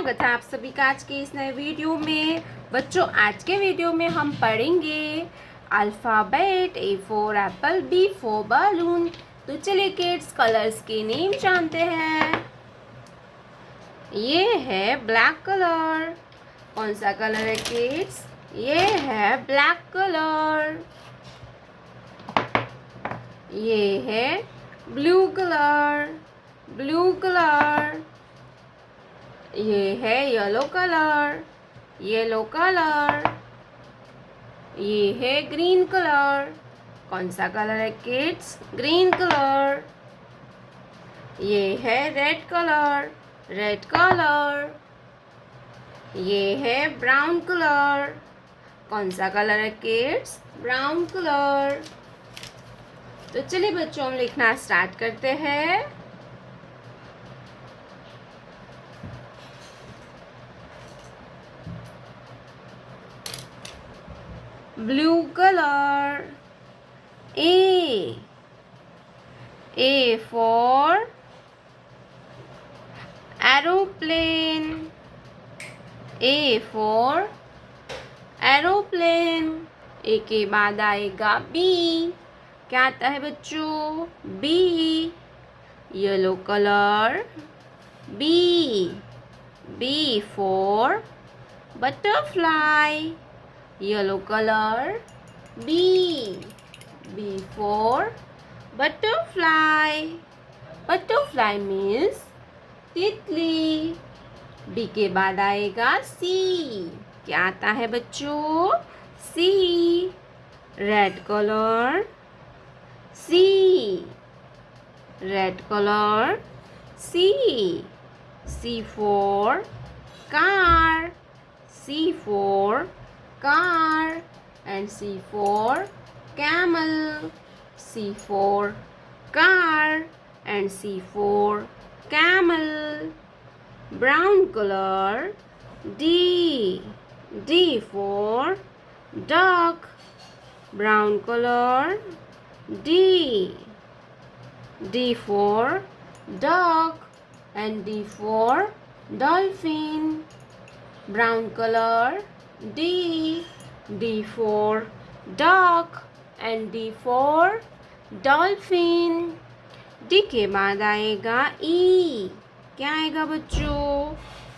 स्वागत है आप सभी का आज के इस नए वीडियो में। बच्चों, आज के वीडियो में हम पढ़ेंगे alphabet. A for apple, B for balloon. तो चलिए किड्स, कलर्स के नेम जानते हैं। ये है ब्लैक कलर। कौन सा कलर है किड्स? ये है ब्लैक कलर। ये है ब्लू कलर। Blue colour. ये है येलो कलर। Yellow colour. ये है ग्रीन कलर। कौन सा कलर है किड्स? Green colour. ये है रेड कलर। Red colour. ये है ब्राउन कलर। कौन सा कलर है किड्स? Brown colour. तो चलिए बच्चों, हम लिखना स्टार्ट करते हैं। Blue colour. A for aeroplane. A for aeroplane. A के बाद आएगा B। क्या आता है बच्चों? B। Yellow colour. B। B for butterfly. Yellow colour. B। B for butterfly. Butterfly means तितली। B के बाद आएगा C। क्या आता है बच्चों? C। Red colour. C। Red colour. C। C for car. C for car. And C for camel. C for car and C for camel. Brown color. D. D for duck. Brown color. D. D for duck and D for dolphin. Brown color. D. D for duck and D for dolphin. D के बाद आएगा E। क्या आएगा बच्चों?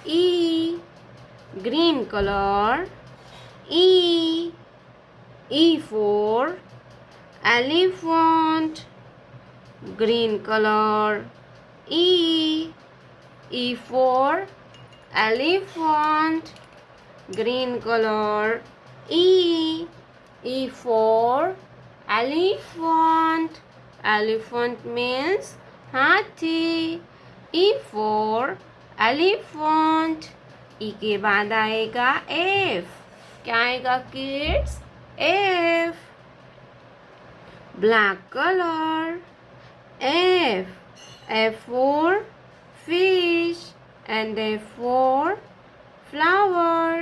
E। Green colour. E। E for elephant. Green colour. E। E for elephant. Green colour. E. E for elephant. Elephant means हाथी। E for elephant. E के बाद आएगा F। क्या आएगा kids? F। Black colour. F. F for fish and F for flower.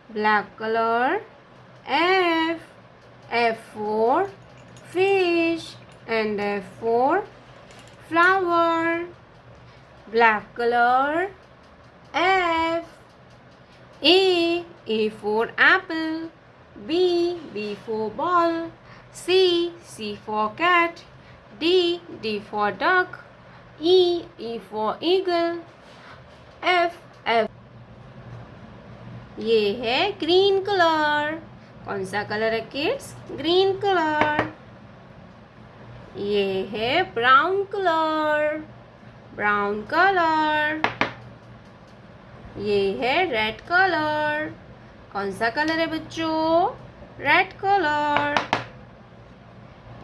Black color. F. F for fish and F for flower. Black color. F. A. A for apple. B. B for ball. C. C for cat. D. D for duck. E. E for eagle. F. F ये है green colour. कौन सा colour है kids? Green colour. ये है brown colour. Brown colour. ये है red colour. कौन सा कलर है बच्चों? Red colour.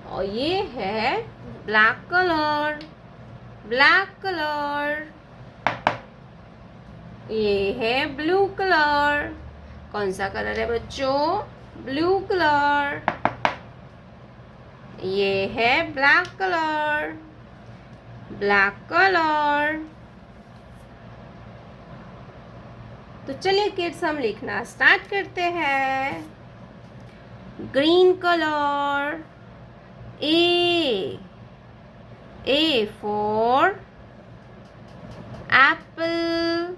और ये है ब्लैक कलर। Black colour. ये है ब्लू कलर। कौन सा कलर है बच्चों? Blue colour. ये है ब्लैक कलर। Black colour. तो चलिए किड्स, हम लिखना स्टार्ट करते हैं। Green colour. A for apple.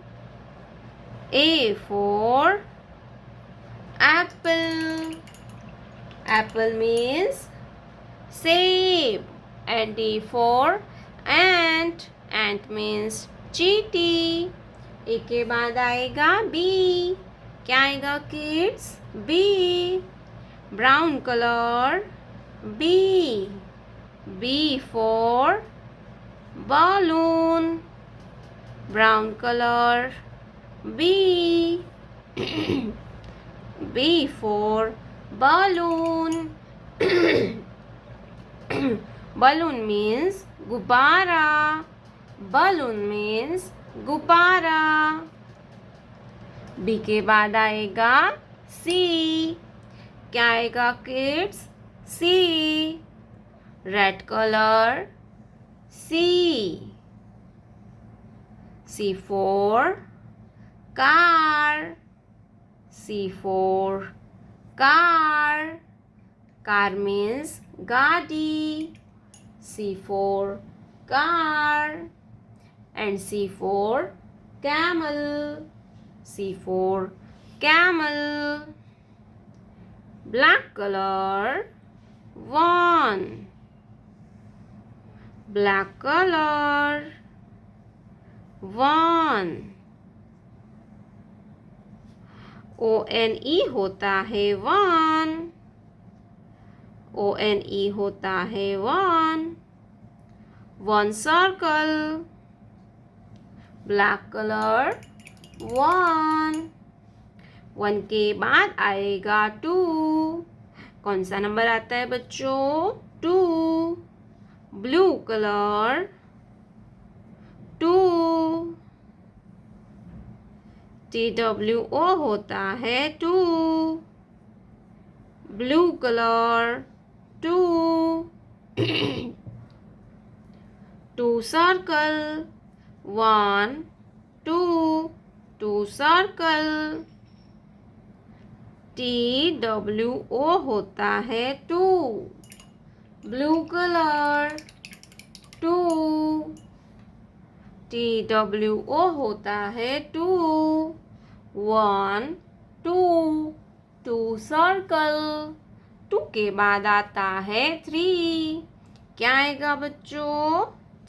A for apple. Apple means सेब. And D for ant. Ant means चींटी. ए के बाद आएगा B. क्या आएगा kids? B. Brown colour. B. B for balloon. Brown color. B. B for balloon. Balloon means गुब्बारा. Balloon means गुब्बारा. B के बाद आएगा C. क्या आएगा kids? C. Red colour. C. C for car. C for car. Car means गाड़ी. C for car. And C for camel. C for camel. Black color. 1. Black color. 1. ONE होता है 1. ONE होता है 1. 1 circle. Black color. 1. 1 के बाद आएगा 2. कौन सा नंबर आता है बच्चों? 2. Blue colour. 2. TWO होता है 2. Blue colour. 2. 2 circle. 1 2. 2 circle. TWO होता है 2. Blue colour. 2. TWO होता है 2. 1 2. 2 सर्कल. 2 के बाद आता है 3. क्या आएगा बच्चों?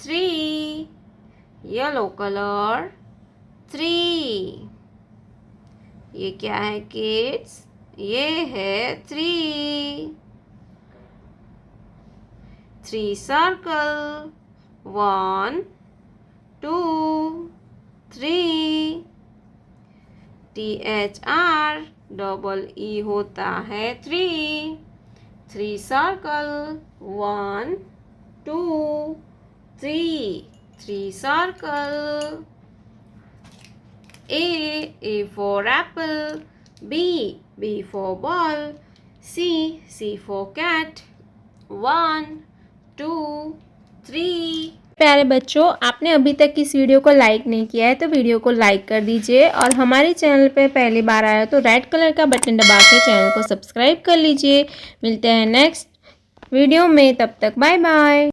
3. Yellow colour. 3. ये क्या है किड्स? ये है 3. 3 सर्कल. 1 2 3. THREE होता है 3. 3 circle. 1 2 3. 3 circle. A for apple. B for ball. C for cat. 1 2 3. प्यारे बच्चों, आपने अभी तक इस वीडियो को लाइक नहीं किया है तो वीडियो को लाइक कर दीजिए और हमारे चैनल पे पहली बार आया तो रेड कलर का बटन दबा के चैनल को सब्सक्राइब कर लीजिए। मिलते हैं नेक्स्ट वीडियो में, तब तक बाय बाय।